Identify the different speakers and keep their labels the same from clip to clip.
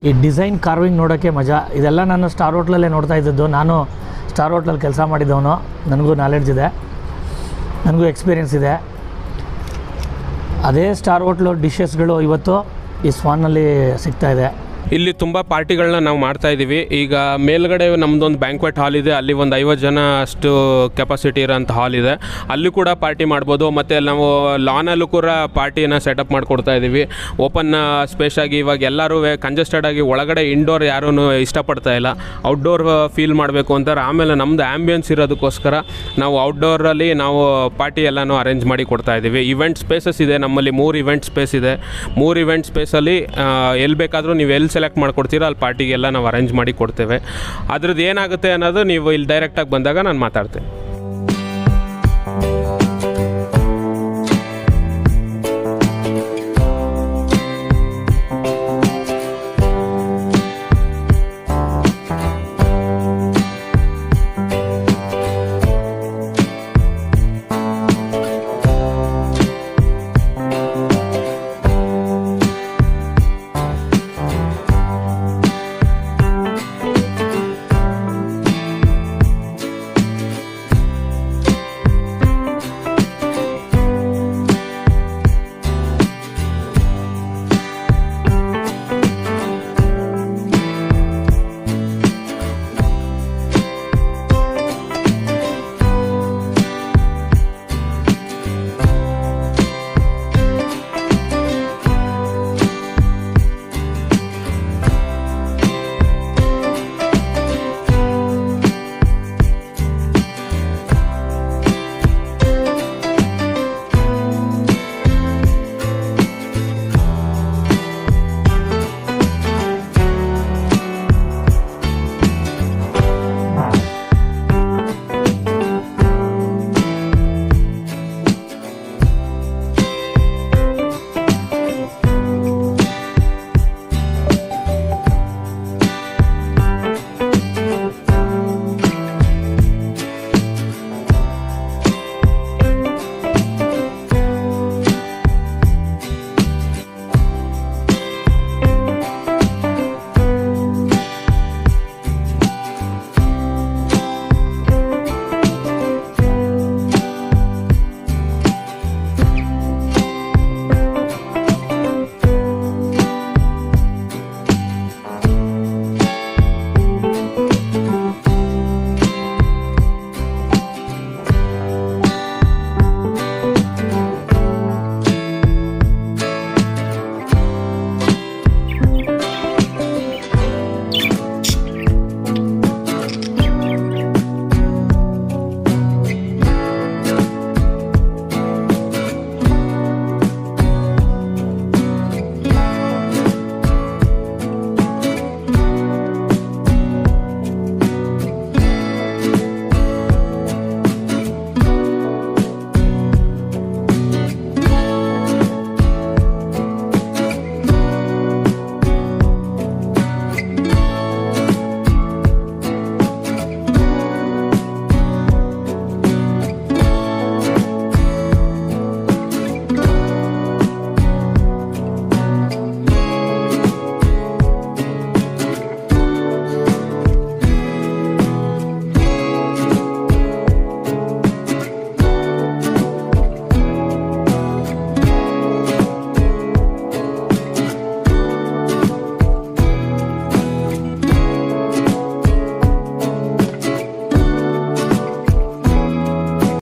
Speaker 1: ಈ design carving ನೋಡೋಕ್ಕೆ ಮಜಾ. ಇದೆಲ್ಲ ನಾನು ಸ್ಟಾರ್ ಹೋಟ್ಲಲ್ಲೇ ನೋಡ್ತಾ ಇದ್ದದ್ದು. ನಾನು ಸ್ಟಾರ್ ಹೋಟ್ಲಲ್ಲಿ ಕೆಲಸ ಮಾಡಿದ್ದವನು, ನನಗೂ ನಾಲೆಡ್ಜ್ ಇದೆ, ನನಗೂ ಎಕ್ಸ್ಪೀರಿಯೆನ್ಸ್ ಇದೆ. ಅದೇ ಸ್ಟಾರ್ ಹೋಟ್ಲು ಡಿಶಸ್ಗಳು ಇವತ್ತು ಈ ಸ್ವಾನ್ನಲ್ಲಿ ಸಿಗ್ತಾಯಿದೆ.
Speaker 2: ಇಲ್ಲಿ ತುಂಬ ಪಾರ್ಟಿಗಳನ್ನ ನಾವು ಮಾಡ್ತಾ ಇದ್ದೀವಿ. ಈಗ ಮೇಲ್ಗಡೆ ನಮ್ಮದೊಂದು ಬ್ಯಾಂಕ್ವೆಟ್ ಹಾಲ್ ಇದೆ, ಅಲ್ಲಿ ಒಂದು 50 ಜನ ಅಷ್ಟು ಕೆಪಾಸಿಟಿ ಇರೋಂಥ ಹಾಲ್ ಇದೆ, ಅಲ್ಲಿ ಕೂಡ ಪಾರ್ಟಿ ಮಾಡ್ಬೋದು. ಮತ್ತು ನಾವು ಲಾನಲ್ಲೂ ಕೂಡ ಪಾರ್ಟಿನ ಸೆಟಪ್ ಮಾಡಿಕೊಡ್ತಾ ಇದ್ದೀವಿ. ಓಪನ್ ಸ್ಪೇಸ್ ಆಗಿ ಇವಾಗ ಎಲ್ಲರೂ ಕಂಜೆಸ್ಟೆಡ್ ಆಗಿ ಒಳಗಡೆ ಇಂಡೋರ್ ಯಾರೂ ಇಷ್ಟಪಡ್ತಾ ಇಲ್ಲ, ಔಟ್ಡೋರ್ ಫೀಲ್ ಮಾಡಬೇಕು ಅಂತಾರೆ. ಆಮೇಲೆ ನಮ್ಮದು ಆ್ಯಂಬಿಯನ್ಸ್ ಇರೋದಕ್ಕೋಸ್ಕರ ನಾವು ಔಟ್ಡೋರಲ್ಲಿ ನಾವು ಪಾರ್ಟಿ ಎಲ್ಲನೂ ಅರೇಂಜ್ ಮಾಡಿ ಕೊಡ್ತಾ ಇದ್ದೀವಿ. ಇವೆಂಟ್ ಸ್ಪೇಸಸ್ ಇದೆ ನಮ್ಮಲ್ಲಿ, 3 ಇವೆಂಟ್ ಸ್ಪೇಸ್ ಇದೆ. 3 ಇವೆಂಟ್ ಸ್ಪೇಸಲ್ಲಿ ಎಲ್ಲಿ ಬೇಕಾದರೂ ನೀವು ಎಲ್ಲಿ ಸೆಲೆಕ್ಟ್ ಮಾಡ್ಕೊಡ್ತೀರ ಅಲ್ಲಿ ಪಾರ್ಟಿಗೆಲ್ಲ ನಾವು ಅರೇಂಜ್ ಮಾಡಿ ಕೊಡ್ತೇವೆ. ಅದ್ರದ್ದು ಏನಾಗುತ್ತೆ ಅನ್ನೋದು ನೀವು ಇಲ್ಲಿ ಡೈರೆಕ್ಟಾಗಿ ಬಂದಾಗ ನಾನು ಮಾತಾಡ್ತೇನೆ.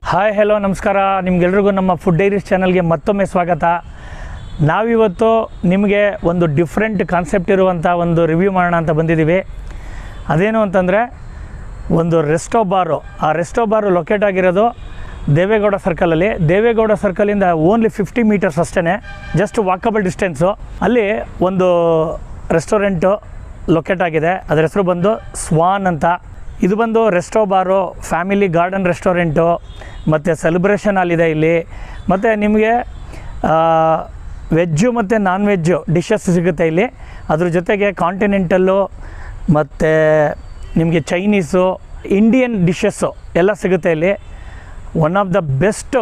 Speaker 1: ಹಾಯ್ ಹೆಲೋ ನಮಸ್ಕಾರ, ನಿಮಗೆಲ್ರಿಗೂ ನಮ್ಮ ಫುಡ್ ಡೈರೀಸ್ ಚಾನಲ್ಗೆ ಮತ್ತೊಮ್ಮೆ ಸ್ವಾಗತ. ನಾವಿವತ್ತು ನಿಮಗೆ ಒಂದು ಡಿಫ್ರೆಂಟ್ ಕಾನ್ಸೆಪ್ಟ್ ಇರುವಂಥ ಒಂದು ರಿವ್ಯೂ ಮಾಡೋಣ ಅಂತ ಬಂದಿದ್ದೀವಿ. ಅದೇನು ಅಂತಂದರೆ ಒಂದು ರೆಸ್ಟೋ ಬಾರು. ಆ ರೆಸ್ಟೋ ಬಾರು ಲೊಕೇಟ್ ಆಗಿರೋದು ದೇವೇಗೌಡ ಸರ್ಕಲಲ್ಲಿ. ದೇವೇಗೌಡ ಸರ್ಕಲಿಂದ ಓನ್ಲಿ 50 ಮೀಟರ್ಸ್ ಅಷ್ಟೇ, ಜಸ್ಟ್ ವಾಕಬಲ್ ಡಿಸ್ಟೆನ್ಸು. ಅಲ್ಲಿ ಒಂದು ರೆಸ್ಟೋರೆಂಟು ಲೊಕೇಟ್ ಆಗಿದೆ. ಅದರ ಹೆಸರು ಬಂದು ಸ್ವಾನ್ ಅಂತ. ಇದು ಬಂದು ರೆಸ್ಟೋ ಬಾರು, ಫ್ಯಾಮಿಲಿ ಗಾರ್ಡನ್ ರೆಸ್ಟೋರೆಂಟು, ಮತ್ತು ಸೆಲೆಬ್ರೇಷನ್ ಹಾಲ್ ಇದೆ ಇಲ್ಲಿ. ಮತ್ತು ನಿಮಗೆ ವೆಜ್ಜು ಮತ್ತು ನಾನ್ ವೆಜ್ಜು ಡಿಶಸ್ ಸಿಗುತ್ತೆ ಇಲ್ಲಿ. ಅದ್ರ ಜೊತೆಗೆ ಕಾಂಟಿನೆಂಟಲ್ಲು ಮತ್ತು ನಿಮಗೆ ಚೈನೀಸು, ಇಂಡಿಯನ್ ಡಿಶಸ್ಸು ಎಲ್ಲ ಸಿಗುತ್ತೆ ಇಲ್ಲಿ. ಒನ್ ಆಫ್ ದ ಬೆಸ್ಟ್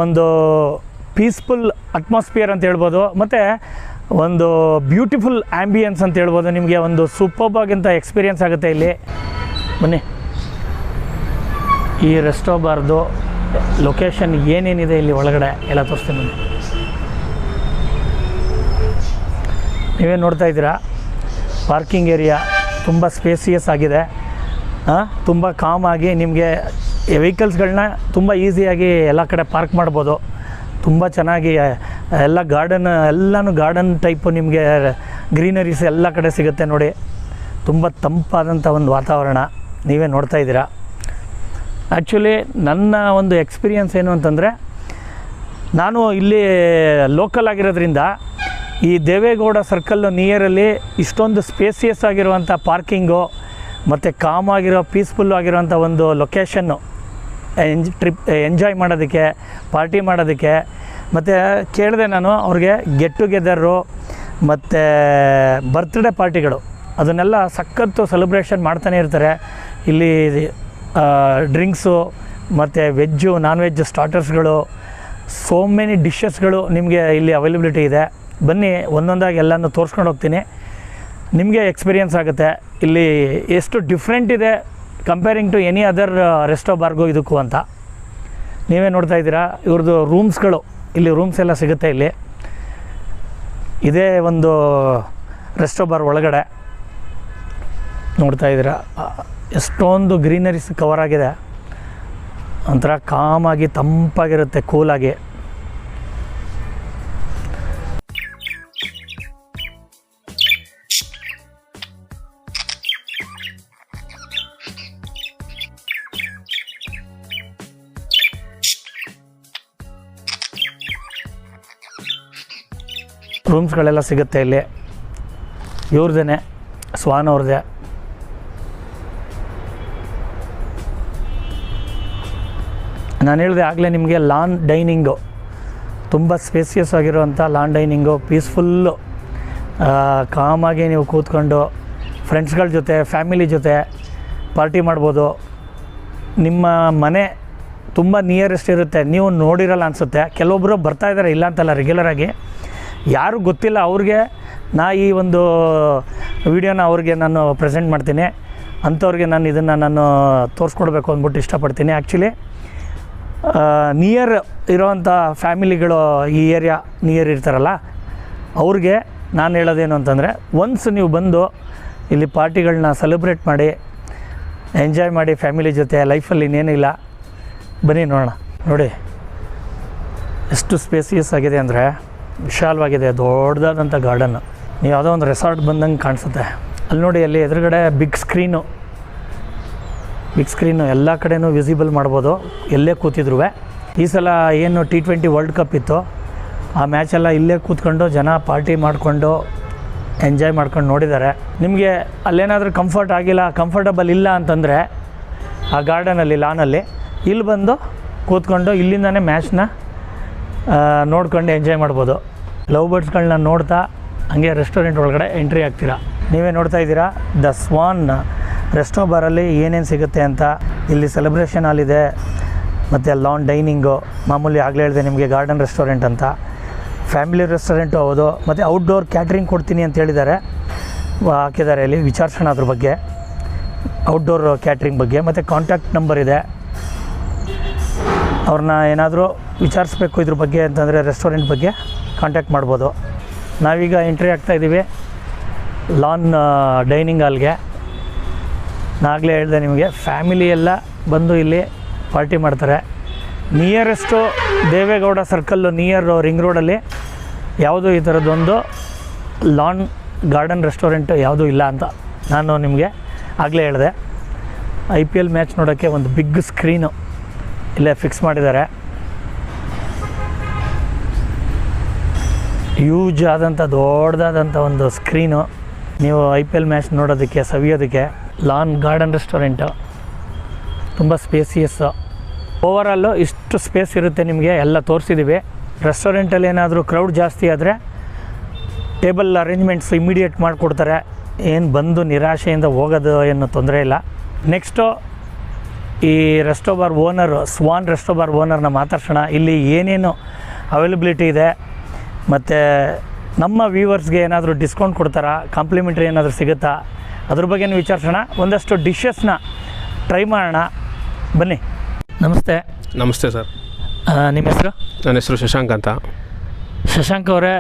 Speaker 1: ಒಂದು ಪೀಸ್ಫುಲ್ ಅಟ್ಮಾಸ್ಫಿಯರ್ ಅಂತ ಹೇಳ್ಬೋದು. ಮತ್ತು ಒಂದು ಬ್ಯೂಟಿಫುಲ್ ಆ್ಯಂಬಿಯನ್ಸ್ ಅಂತ ಹೇಳ್ಬೋದು. ನಿಮಗೆ ಒಂದು ಸೂಪರ್ಬ್ ಆಗಿಂತ ಎಕ್ಸ್ಪೀರಿಯನ್ಸ್ ಆಗುತ್ತೆ ಇಲ್ಲಿ. ಬನ್ನಿ, ಈ ರೆಸ್ಟೋ ಬಾರ್ದು ಲೊಕೇಶನ್ ಏನೇನಿದೆ ಇಲ್ಲಿ ಒಳಗಡೆ ಎಲ್ಲ ತೋರಿಸ್ತೀನಿ. ಬನ್ನಿ, ನೀವೇ ನೋಡ್ತಾ ಇದ್ದೀರಾ, ಪಾರ್ಕಿಂಗ್ ಏರಿಯಾ ತುಂಬ ಸ್ಪೇಸಿಯಸ್ ಆಗಿದೆ. ತುಂಬ ಕಾಮಾಗಿ ನಿಮಗೆ ವೆಹಿಕಲ್ಸ್ಗಳನ್ನ ತುಂಬ ಈಸಿಯಾಗಿ ಎಲ್ಲ ಕಡೆ ಪಾರ್ಕ್ ಮಾಡ್ಬೋದು. ತುಂಬ ಚೆನ್ನಾಗಿ ಎಲ್ಲ ಎಲ್ಲನೂ ಗಾರ್ಡನ್ ಟೈಪು ನಿಮಗೆ ಗ್ರೀನರೀಸ್ ಎಲ್ಲ ಕಡೆ ಸಿಗುತ್ತೆ ನೋಡಿ. ತುಂಬ ತಂಪಾದಂಥ ಒಂದು ವಾತಾವರಣ ನೀವೇ ನೋಡ್ತಾ ಇದ್ದೀರಾ. ಆ್ಯಕ್ಚುಲಿ ನನ್ನ ಒಂದು ಎಕ್ಸ್ಪೀರಿಯನ್ಸ್ ಏನು ಅಂತಂದರೆ, ನಾನು ಇಲ್ಲಿ ಲೋಕಲ್ ಆಗಿರೋದ್ರಿಂದ ಈ ದೇವೇಗೌಡ ಸರ್ಕಲ್ಲು ನಿಯರಲ್ಲಿ ಇಷ್ಟೊಂದು ಸ್ಪೇಸಿಯಸ್ ಆಗಿರುವಂಥ ಪಾರ್ಕಿಂಗು ಮತ್ತು ಕಾಮ್ ಆಗಿರೋ ಪೀಸ್ಫುಲ್ ಆಗಿರೋಂಥ ಒಂದು ಲೊಕೇಶನ್ನು ಎಂಜಾಯ್ ಮಾಡೋದಕ್ಕೆ, ಪಾರ್ಟಿ ಮಾಡೋದಕ್ಕೆ. ಮತ್ತು ಕೇಳಿದೆ ನಾನು ಅವ್ರಿಗೆ, ಗೆಟ್ ಟುಗೆದರು ಮತ್ತು ಬರ್ತ್ಡೇ ಪಾರ್ಟಿಗಳು ಅದನ್ನೆಲ್ಲ ಸಖತ್ತು ಸೆಲೆಬ್ರೇಷನ್ ಮಾಡ್ತಾನೆ ಇರ್ತಾರೆ. ಇಲ್ಲಿ ಡ್ರಿಂಕ್ಸು ಮತ್ತು ವೆಜ್ಜು ನಾನ್ ವೆಜ್ ಸ್ಟಾರ್ಟರ್ಸ್ಗಳು, ಸೋ ಮೆನಿ ಡಿಶಸ್ಗಳು ನಿಮಗೆ ಇಲ್ಲಿ ಅವೈಲಬಿಲಿಟಿ ಇದೆ. ಬನ್ನಿ, ಒಂದೊಂದಾಗಿ ಎಲ್ಲನೂ ತೋರಿಸ್ಕೊಂಡು ಹೋಗ್ತೀನಿ, ನಿಮಗೆ ಎಕ್ಸ್ಪೀರಿಯನ್ಸ್ ಆಗುತ್ತೆ ಇಲ್ಲಿ ಎಷ್ಟು ಡಿಫ್ರೆಂಟ್ ಇದೆ comparing to any other resto ಬಾರ್ಗು ಇದಕ್ಕೂ ಅಂತ. ನೀವೇ ನೋಡ್ತಾ ಇದ್ದೀರಾ, ಇವ್ರದ್ದು ರೂಮ್ಸ್ಗಳು, ಇಲ್ಲಿ ರೂಮ್ಸ್ ಎಲ್ಲ ಸಿಗುತ್ತೆ. ಇಲ್ಲಿ ಇದೇ ಒಂದು ರೆಸ್ಟೋ ಬಾರ್ ಒಳಗಡೆ ನೋಡ್ತಾ ಇದ್ದೀರಾ, ಎಷ್ಟೊಂದು ಗ್ರೀನರೀಸ್ ಕವರ್ ಆಗಿದೆ. ಒಂಥರ ಕಾಮಾಗಿ ತಂಪಾಗಿರುತ್ತೆ, ಕೂಲಾಗಿ. ರೂಮ್ಸ್ಗಳೆಲ್ಲ ಸಿಗುತ್ತೆ ಇಲ್ಲಿ. ಇವ್ರದೇ, ಸ್ವಾನ್ ಅವ್ರದ್ದೇ. ನಾನು ಹೇಳಿದೆ ಆಗಲೇ ನಿಮಗೆ, ಲಾನ್ ಡೈನಿಂಗು, ತುಂಬ ಸ್ಪೇಸಿಯಸ್ ಆಗಿರುವಂಥ ಲಾನ್ ಡೈನಿಂಗು, ಪೀಸ್ಫುಲ್ಲು ಕಾಮಾಗಿ ನೀವು ಕೂತ್ಕೊಂಡು ಫ್ರೆಂಡ್ಸ್ಗಳ ಜೊತೆ, ಫ್ಯಾಮಿಲಿ ಜೊತೆ ಪಾರ್ಟಿ ಮಾಡ್ಬೋದು. ನಿಮ್ಮ ಮನೆ ತುಂಬ ನಿಯರೆಸ್ಟ್ ಇರುತ್ತೆ, ನೀವು ನೋಡಿರಲ್ಲ ಅನಿಸುತ್ತೆ. ಕೆಲವೊಬ್ಬರು ಬರ್ತಾಯಿದ್ದಾರೆ, ಇಲ್ಲ ಅಂತಲ್ಲ, ರೆಗ್ಯುಲರಾಗಿ. ಯಾರು ಗೊತ್ತಿಲ್ಲ ಅವ್ರಿಗೆ ಈ ಒಂದು ವಿಡಿಯೋನ ಅವ್ರಿಗೆ ನಾನು ಪ್ರೆಸೆಂಟ್ ಮಾಡ್ತೀನಿ. ಅಂಥವ್ರಿಗೆ ನಾನು ತೋರಿಸ್ಕೊಡ್ಬೇಕು ಅಂದ್ಬಿಟ್ಟು ಇಷ್ಟಪಡ್ತೀನಿ. ಆ್ಯಕ್ಚುಲಿ ನಿಯರ್ ಇರೋವಂಥ ಫ್ಯಾಮಿಲಿಗಳು, ಈ ಏರಿಯಾ ನಿಯರ್ ಇರ್ತಾರಲ್ಲ, ಅವ್ರಿಗೆ ನಾನು ಹೇಳೋದೇನು ಅಂತಂದರೆ, ಒನ್ಸ್ ನೀವು ಬಂದು ಇಲ್ಲಿ ಪಾರ್ಟಿಗಳನ್ನ ಸೆಲೆಬ್ರೇಟ್ ಮಾಡಿ, ಎಂಜಾಯ್ ಮಾಡಿ ಫ್ಯಾಮಿಲಿ ಜೊತೆ. ಲೈಫಲ್ಲಿ ಇನ್ನೇನಿಲ್ಲ, ಬನ್ನಿ ನೋಡೋಣ. ನೋಡಿ ಎಷ್ಟು ಸ್ಪೇಸಿಯಸ್ ಆಗಿದೆ ಅಂದರೆ, ವಿಶಾಲವಾಗಿದೆ, ದೊಡ್ಡದಾದಂಥ ಗಾರ್ಡನ್ನು. ನೀವು ಯಾವುದೋ ಒಂದು ರೆಸಾರ್ಟ್ ಬಂದಂಗೆ ಕಾಣಿಸುತ್ತೆ. ಅಲ್ಲಿ ನೋಡಿ, ಅಲ್ಲಿ ಎದುರುಗಡೆ ಬಿಗ್ ಸ್ಕ್ರೀನು ಎಲ್ಲ ಕಡೆನೂ ವಿಸಿಬಲ್ ಮಾಡ್ಬೋದು, ಎಲ್ಲೇ ಕೂತಿದ್ರು. ಈ ಸಲ ಏನು T20 ವರ್ಲ್ಡ್ ಕಪ್ ಇತ್ತು, ಆ ಮ್ಯಾಚೆಲ್ಲ ಇಲ್ಲೇ ಕೂತ್ಕೊಂಡು ಜನ ಪಾರ್ಟಿ ಮಾಡಿಕೊಂಡು ಎಂಜಾಯ್ ಮಾಡ್ಕೊಂಡು ನೋಡಿದ್ದಾರೆ. ನಿಮಗೆ ಅಲ್ಲೇನಾದರೂ ಕಂಫರ್ಟಬಲ್ ಇಲ್ಲ ಅಂತಂದರೆ, ಆ ಗಾರ್ಡನಲ್ಲಿ, ಲಾನಲ್ಲಿ ಇಲ್ಲಿ ಬಂದು ಕೂತ್ಕೊಂಡು ಇಲ್ಲಿಂದನೇ ಮ್ಯಾಚ್ನ ನೋಡ್ಕೊಂಡು ಎಂಜಾಯ್ ಮಾಡ್ಬೋದು. ಲವ್ ಬರ್ಡ್ಸ್ಗಳನ್ನ ನೋಡ್ತಾ ಹಂಗೆ ರೆಸ್ಟೋರೆಂಟ್ ಒಳಗಡೆ ಎಂಟ್ರಿ ಆಗ್ತೀರಾ. ನೀವೇ ನೋಡ್ತಾ ಇದ್ದೀರಾ, ದ ಸ್ವಾನ್ ರೆಸ್ಟೋ ಬಾರಲ್ಲಿ ಏನೇನು ಸಿಗುತ್ತೆ ಅಂತ. ಇಲ್ಲಿ ಸೆಲೆಬ್ರೇಷನ್ ಹಾಲ್ ಇದೆ, ಮತ್ತು ಲಾನ್ ಡೈನಿಂಗು, ಮಾಮೂಲಿ ಆಗಲೇ ಹೇಳಿದೆ ನಿಮಗೆ ಗಾರ್ಡನ್ ರೆಸ್ಟೋರೆಂಟ್ ಅಂತ. ಫ್ಯಾಮಿಲಿ ರೆಸ್ಟೋರೆಂಟು ಹೌದು. ಮತ್ತು ಔಟ್ಡೋರ್ ಕ್ಯಾಟ್ರಿಂಗ್ ಕೊಡ್ತೀನಿ ಅಂತ ಹೇಳಿದ್ದಾರೆ, ಹಾಕಿದ್ದಾರೆ ಇಲ್ಲಿ. ವಿಚಾರಿಸೋಣ ಅದ್ರ ಬಗ್ಗೆ, ಔಟ್ಡೋರ್ ಕ್ಯಾಟ್ರಿಂಗ್ ಬಗ್ಗೆ. ಮತ್ತು ಕಾಂಟ್ಯಾಕ್ಟ್ ನಂಬರ್ ಇದೆ, ಅವ್ರನ್ನ ಏನಾದರೂ ವಿಚಾರಿಸ್ಬೇಕು ಇದ್ರ ಬಗ್ಗೆ ಅಂತಂದರೆ, ರೆಸ್ಟೋರೆಂಟ್ ಬಗ್ಗೆ ಕಾಂಟ್ಯಾಕ್ಟ್ ಮಾಡ್ಬೋದು. ನಾವೀಗ ಎಂಟ್ರಿ ಆಗ್ತಾಯಿದ್ದೀವಿ ಲಾನ್ ಡೈನಿಂಗ್ ಹಾಲ್ಗೆ. ನಾಗಲೇ ಹೇಳಿದೆ ನಿಮಗೆ, ಫ್ಯಾಮಿಲಿ ಎಲ್ಲ ಬಂದು ಇಲ್ಲಿ ಪಾರ್ಟಿ ಮಾಡ್ತಾರೆ. Nearest Deve Gowda circle, near ring ರೋಡಲ್ಲಿ ಯಾವುದೂ ಈ ಥರದ್ದೊಂದು ಲಾನ್ ಗಾರ್ಡನ್ ರೆಸ್ಟೋರೆಂಟ್ ಯಾವುದೂ ಇಲ್ಲ ಅಂತ ನಾನು ನಿಮಗೆ ಆಗಲೇ ಹೇಳಿದೆ. IPL ಮ್ಯಾಚ್ ನೋಡೋಕ್ಕೆ ಒಂದು ಬಿಗ್ ಸ್ಕ್ರೀನು ಇಲ್ಲೇ ಫಿಕ್ಸ್ ಮಾಡಿದ್ದಾರೆ. ಹ್ಯೂಜ್ ಆದಂಥ ದೊಡ್ಡದಾದಂಥ ಒಂದು ಸ್ಕ್ರೀನು, ನೀವು IPL ಮ್ಯಾಚ್ ನೋಡೋದಕ್ಕೆ, ಸವಿಯೋದಕ್ಕೆ. ಲಾನ್ ಗಾರ್ಡನ್ ರೆಸ್ಟೋರೆಂಟು ತುಂಬ ಸ್ಪೇಸಿಯಸ್ಸು. ಓವರಾಲು ಇಷ್ಟು ಸ್ಪೇಸ್ ಇರುತ್ತೆ ನಿಮಗೆ, ಎಲ್ಲ ತೋರಿಸಿದ್ದೀವಿ. ರೆಸ್ಟೋರೆಂಟಲ್ಲಿ ಏನಾದರೂ ಕ್ರೌಡ್ ಜಾಸ್ತಿ ಆದರೆ ಟೇಬಲ್ ಅರೇಂಜ್ಮೆಂಟ್ಸ್ ಇಮಿಡಿಯೇಟ್ ಮಾಡಿಕೊಡ್ತಾರೆ. ಏನು ಬಂದು ನಿರಾಶೆಯಿಂದ ಹೋಗೋದು ಏನು ತೊಂದರೆ ಇಲ್ಲ. ನೆಕ್ಸ್ಟು ಈ resto bar owner, Swan resto bar ಓನರ್ನ ಮಾತಾಡ್ಸೋಣ. ಇಲ್ಲಿ ಏನೇನು ಅವೈಲಬಿಲಿಟಿ ಇದೆ, ಮತ್ತು ನಮ್ಮ ವ್ಯೂವರ್ಸ್ಗೆ ಏನಾದರೂ ಡಿಸ್ಕೌಂಟ್ ಕೊಡ್ತಾರಾ, ಕಾಂಪ್ಲಿಮೆಂಟ್ರಿ ಏನಾದರೂ ಸಿಗುತ್ತಾ, ಅದ್ರ ಬಗ್ಗೆನೂ ವಿಚಾರಿಸೋಣ. ಒಂದಷ್ಟು ಡಿಶಸ್ನ ಟ್ರೈ ಮಾಡೋಣ, ಬನ್ನಿ. ನಮಸ್ತೆ.
Speaker 2: ನಮಸ್ತೆ ಸರ್.
Speaker 1: ನಿಮ್ಮ ಹೆಸರು?
Speaker 2: ನನ್ನ ಹೆಸರು ಶಶಾಂಕ್ ಅಂತ.
Speaker 1: ಶಶಾಂಕ್ ಅವರೇ,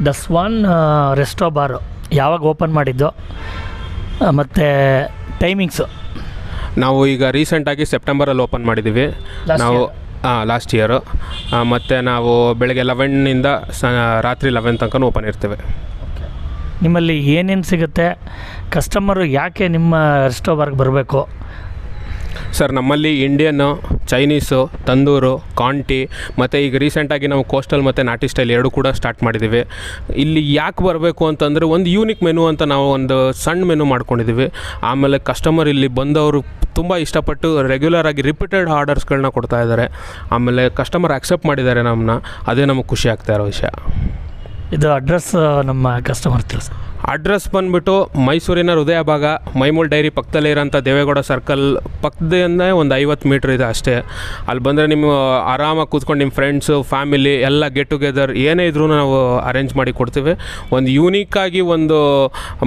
Speaker 1: ದ ಸ್ವಾನ್ ರೆಸ್ಟೋ ಬಾರು ಯಾವಾಗ ಓಪನ್ ಮಾಡಿದ್ದು ಮತ್ತು ಟೈಮಿಂಗ್ಸು?
Speaker 2: ನಾವು ಈಗ ರೀಸೆಂಟಾಗಿ ಸೆಪ್ಟೆಂಬರಲ್ಲಿ ಓಪನ್ ಮಾಡಿದ್ದೀವಿ. ನಾವು ಲಾಸ್ಟ್ ಇಯರು. ಮತ್ತು ನಾವು ಬೆಳಗ್ಗೆ 11ನಿಂದ ರಾತ್ರಿ 11 ತನಕ ಓಪನ್ ಇರ್ತೇವೆ.
Speaker 1: ನಿಮ್ಮಲ್ಲಿ ಏನೇನು ಸಿಗುತ್ತೆ, ಕಸ್ಟಮರು ಯಾಕೆ ನಿಮ್ಮ ರೆಸ್ಟೋ ಬಾರ್ಗೆ ಬರಬೇಕು?
Speaker 2: ಸರ್, ನಮ್ಮಲ್ಲಿ ಇಂಡಿಯನ್ನು, ಚೈನೀಸು, ತಂದೂರು, ಕಾಂಟಿ ಮತ್ತು ಈಗ ರೀಸೆಂಟಾಗಿ ನಾವು ಕೋಸ್ಟಲ್ ಮತ್ತು ನಾಟಿ ಸ್ಟೈಲ್ ಎರಡೂ ಕೂಡ ಸ್ಟಾರ್ಟ್ ಮಾಡಿದ್ದೀವಿ. ಇಲ್ಲಿ ಯಾಕೆ ಬರಬೇಕು ಅಂತಂದರೆ ಒಂದು ಯೂನಿಕ್ ಮೆನು ಅಂತ ನಾವು ಒಂದು ಸಣ್ಣ ಮೆನು ಮಾಡ್ಕೊಂಡಿದ್ದೀವಿ. ಆಮೇಲೆ ಕಸ್ಟಮರ್ ಇಲ್ಲಿ ಬಂದವರು ತುಂಬ ಇಷ್ಟಪಟ್ಟು ರೆಗ್ಯುಲರಾಗಿ ರಿಪೀಟೆಡ್ ಆರ್ಡರ್ಸ್ಗಳನ್ನ ಕೊಡ್ತಾ ಇದ್ದಾರೆ. ಆಮೇಲೆ ಕಸ್ಟಮರ್ ಆಕ್ಸೆಪ್ಟ್ ಮಾಡಿದ್ದಾರೆ ನಮ್ಮನ್ನ, ಅದೇ ನಮಗೆ ಖುಷಿ ಆಗ್ತಾ ಇರೋ ವಿಷಯ.
Speaker 1: ಇದು ಅಡ್ರೆಸ್ ನಮ್ಮ ಕಸ್ಟಮರ್ ತಿಳಿಸಿ.
Speaker 2: ಅಡ್ರೆಸ್ ಬಂದುಬಿಟ್ಟು ಮೈಸೂರಿನ ಹೃದಯ ಭಾಗ, ಮೈಮೂಲ್ ಡೈರಿ ಪಕ್ಕದಲ್ಲೇ ಇರೋಂಥ ದೇವೇಗೌಡ ಸರ್ಕಲ್ ಪಕ್ಕದಿಂದ ಒಂದು 50 ಮೀಟ್ರ್ ಇದೆ ಅಷ್ಟೇ. ಅಲ್ಲಿ ಬಂದರೆ ನೀವು ಆರಾಮಾಗಿ ಕೂತ್ಕೊಂಡು ನಿಮ್ಮ ಫ್ರೆಂಡ್ಸು, ಫ್ಯಾಮಿಲಿ ಎಲ್ಲ ಗೆಟ್ ಟುಗೆದರ್ ಏನೇ ಇದ್ರೂ ನಾವು ಅರೇಂಜ್ ಮಾಡಿ ಕೊಡ್ತೀವಿ. ಒಂದು ಯೂನಿಕ್ಕಾಗಿ ಒಂದು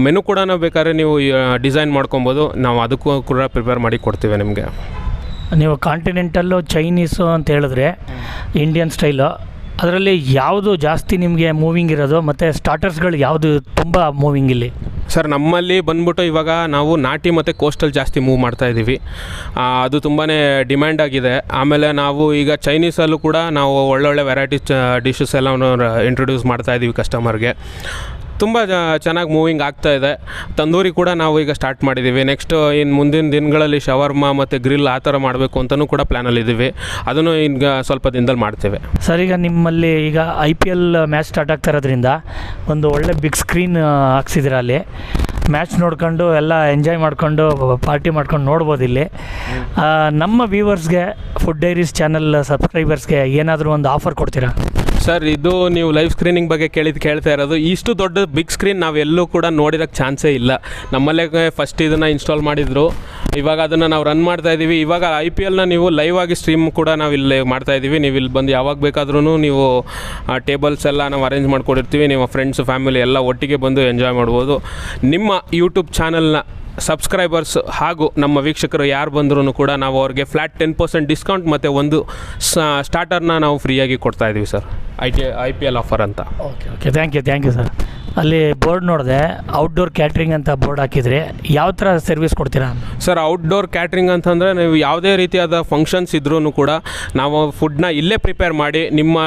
Speaker 2: ಮೆನು ಕೂಡ ಬೇಕಾದ್ರೆ ನೀವು ಡಿಸೈನ್ ಮಾಡ್ಕೊಬೋದು, ನಾವು ಅದಕ್ಕೂ ಕೂಡ ಪ್ರಿಪೇರ್ ಮಾಡಿ ಕೊಡ್ತೀವಿ ನಿಮಗೆ.
Speaker 1: ನೀವು ಕಾಂಟಿನೆಂಟಲ್ಲು, ಚೈನೀಸು ಅಂತ ಹೇಳಿದ್ರೆ ಇಂಡಿಯನ್ ಸ್ಟೈಲು, ಅದರಲ್ಲಿ ಯಾವುದು ಜಾಸ್ತಿ ನಿಮಗೆ ಮೂವಿಂಗ್ ಇರೋದು ಮತ್ತು ಸ್ಟಾರ್ಟರ್ಸ್ಗಳು ಯಾವುದು ತುಂಬ ಮೂವಿಂಗ್ ಇಲ್ಲಿ?
Speaker 2: ಸರ್, ನಮ್ಮಲ್ಲಿ ಬಂದ್ಬಿಟ್ಟು ಇವಾಗ ನಾವು ನಾಟಿ ಮತ್ತು ಕೋಸ್ಟಲ್ ಜಾಸ್ತಿ ಮೂವ್ ಮಾಡ್ತಾಯಿದ್ದೀವಿ. ಅದು ತುಂಬಾ ಡಿಮ್ಯಾಂಡ್ ಆಗಿದೆ. ಆಮೇಲೆ ನಾವು ಈಗ ಚೈನೀಸಲ್ಲೂ ಕೂಡ ನಾವು ಒಳ್ಳೊಳ್ಳೆ ವೆರೈಟೀಸ್ ಡಿಶಸ್ ಎಲ್ಲವನ್ನು ಇಂಟ್ರೊಡ್ಯೂಸ್ ಮಾಡ್ತಾಯಿದ್ದೀವಿ ಕಸ್ಟಮರ್ಗೆ. ತುಂಬ ಚೆನ್ನಾಗಿ ಮೂವಿಂಗ್ ಆಗ್ತಾಯಿದೆ. ತಂದೂರಿ ಕೂಡ ನಾವು ಈಗ ಸ್ಟಾರ್ಟ್ ಮಾಡಿದ್ದೀವಿ. ನೆಕ್ಸ್ಟ್ ಇನ್ನು ಮುಂದಿನ ದಿನಗಳಲ್ಲಿ ಶವರ್ಮ ಮತ್ತು ಗ್ರಿಲ್ ಆ ಥರ ಮಾಡಬೇಕು ಅಂತಲೂ ಕೂಡ ಪ್ಲ್ಯಾನಲ್ಲಿದ್ದೀವಿ. ಅದನ್ನು ಈಗ ಸ್ವಲ್ಪ ದಿನದಲ್ಲಿ ಮಾಡ್ತೇವೆ.
Speaker 1: ಸರ್, ಈಗ ನಿಮ್ಮಲ್ಲಿ ಈಗ IPL ಮ್ಯಾಚ್ ಸ್ಟಾರ್ಟ್ ಆಗ್ತಾ ಇರೋದ್ರಿಂದ ಒಂದು ಒಳ್ಳೆ ಬಿಗ್ ಸ್ಕ್ರೀನ್ ಹಾಕ್ಸಿದ್ದೀರ. ಅಲ್ಲಿ ಮ್ಯಾಚ್ ನೋಡ್ಕೊಂಡು ಎಲ್ಲ ಎಂಜಾಯ್ ಮಾಡಿಕೊಂಡು ಪಾರ್ಟಿ ಮಾಡ್ಕೊಂಡು ನೋಡ್ಬೋದು. ಇಲ್ಲಿ ನಮ್ಮ ವ್ಯೂವರ್ಸ್ಗೆ, ಫುಡ್ ಡೈರೀಸ್ ಚಾನಲ್ ಸಬ್ಸ್ಕ್ರೈಬರ್ಸ್ಗೆ ಏನಾದರೂ ಒಂದು ಆಫರ್ ಕೊಡ್ತೀರಾ?
Speaker 2: ಸರ್, ಇದು ನೀವು ಲೈವ್ ಸ್ಕ್ರೀನಿಂಗ್ ಬಗ್ಗೆ ಕೇಳ್ತಾ ಇರೋದು. ಇಷ್ಟು ದೊಡ್ಡ ಬಿಗ್ ಸ್ಕ್ರೀನ್ ನಾವೆಲ್ಲೂ ಕೂಡ ನೋಡಿರೋಕ್ಕೆ ಚಾನ್ಸೇ ಇಲ್ಲ. ನಮ್ಮಲ್ಲೇ ಫಸ್ಟ್ ಇದನ್ನು ಇನ್ಸ್ಟಾಲ್ ಮಾಡಿದ್ರು. ಇವಾಗ ಅದನ್ನು ನಾವು ರನ್ ಮಾಡ್ತಾಯಿದ್ದೀವಿ. ಇವಾಗ IPLನ ನೀವು ಲೈವ್ ಆಗಿ ಸ್ಟ್ರೀಮ್ ಕೂಡ ನಾವು ಇಲ್ಲಿ ಮಾಡ್ತಾಯಿದ್ದೀವಿ. ನೀವು ಇಲ್ಲಿ ಬಂದು ಯಾವಾಗ ಬೇಕಾದ್ರೂ ನೀವು ಟೇಬಲ್ಸ್ ಎಲ್ಲ ನಾವು ಅರೇಂಜ್ ಮಾಡ್ಕೊಡಿರ್ತೀವಿ. ನಿಮ್ಮ ಫ್ರೆಂಡ್ಸು, ಫ್ಯಾಮಿಲಿ ಎಲ್ಲ ಒಟ್ಟಿಗೆ ಬಂದು ಎಂಜಾಯ್ ಮಾಡ್ಬೋದು. ನಿಮ್ಮ ಯೂಟ್ಯೂಬ್ ಚಾನಲ್ನ ಸಬ್ಸ್ಕ್ರೈಬರ್ಸ್ ಹಾಗೂ ನಮ್ಮ ವೀಕ್ಷಕರು ಯಾರು ಬಂದರೂ ಕೂಡ ನಾವು ಅವ್ರಿಗೆ ಫ್ಲ್ಯಾಟ್ 10% ಡಿಸ್ಕೌಂಟ್ ಮತ್ತು ಒಂದು ಸ್ಟಾರ್ಟರ್ನ ನಾವು ಫ್ರೀಯಾಗಿ ಕೊಡ್ತಾಯಿದ್ದೀವಿ ಸರ್, IPL ಆಫರ್ ಅಂತ.
Speaker 1: Okay, thank you sir. ಅಲ್ಲಿ ಬೋರ್ಡ್ ನೋಡಿದೆ, ಔಟ್ಡೋರ್ ಕ್ಯಾಟ್ರಿಂಗ್ ಅಂತ ಬೋರ್ಡ್ ಹಾಕಿದರೆ ಯಾವ ಥರ ಸರ್ವಿಸ್ ಕೊಡ್ತೀರಾ? ಸರ್,
Speaker 2: ಔಟ್ಡೋರ್ ಕ್ಯಾಟ್ರಿಂಗ್ ಅಂತಂದರೆ ನೀವು ಯಾವುದೇ ರೀತಿಯಾದ ಫಂಕ್ಷನ್ಸ್ ಇದ್ರೂ ಕೂಡ ನಾವು ಫುಡ್ನ ಇಲ್ಲೇ ಪ್ರಿಪೇರ್ ಮಾಡಿ ನಿಮ್ಮ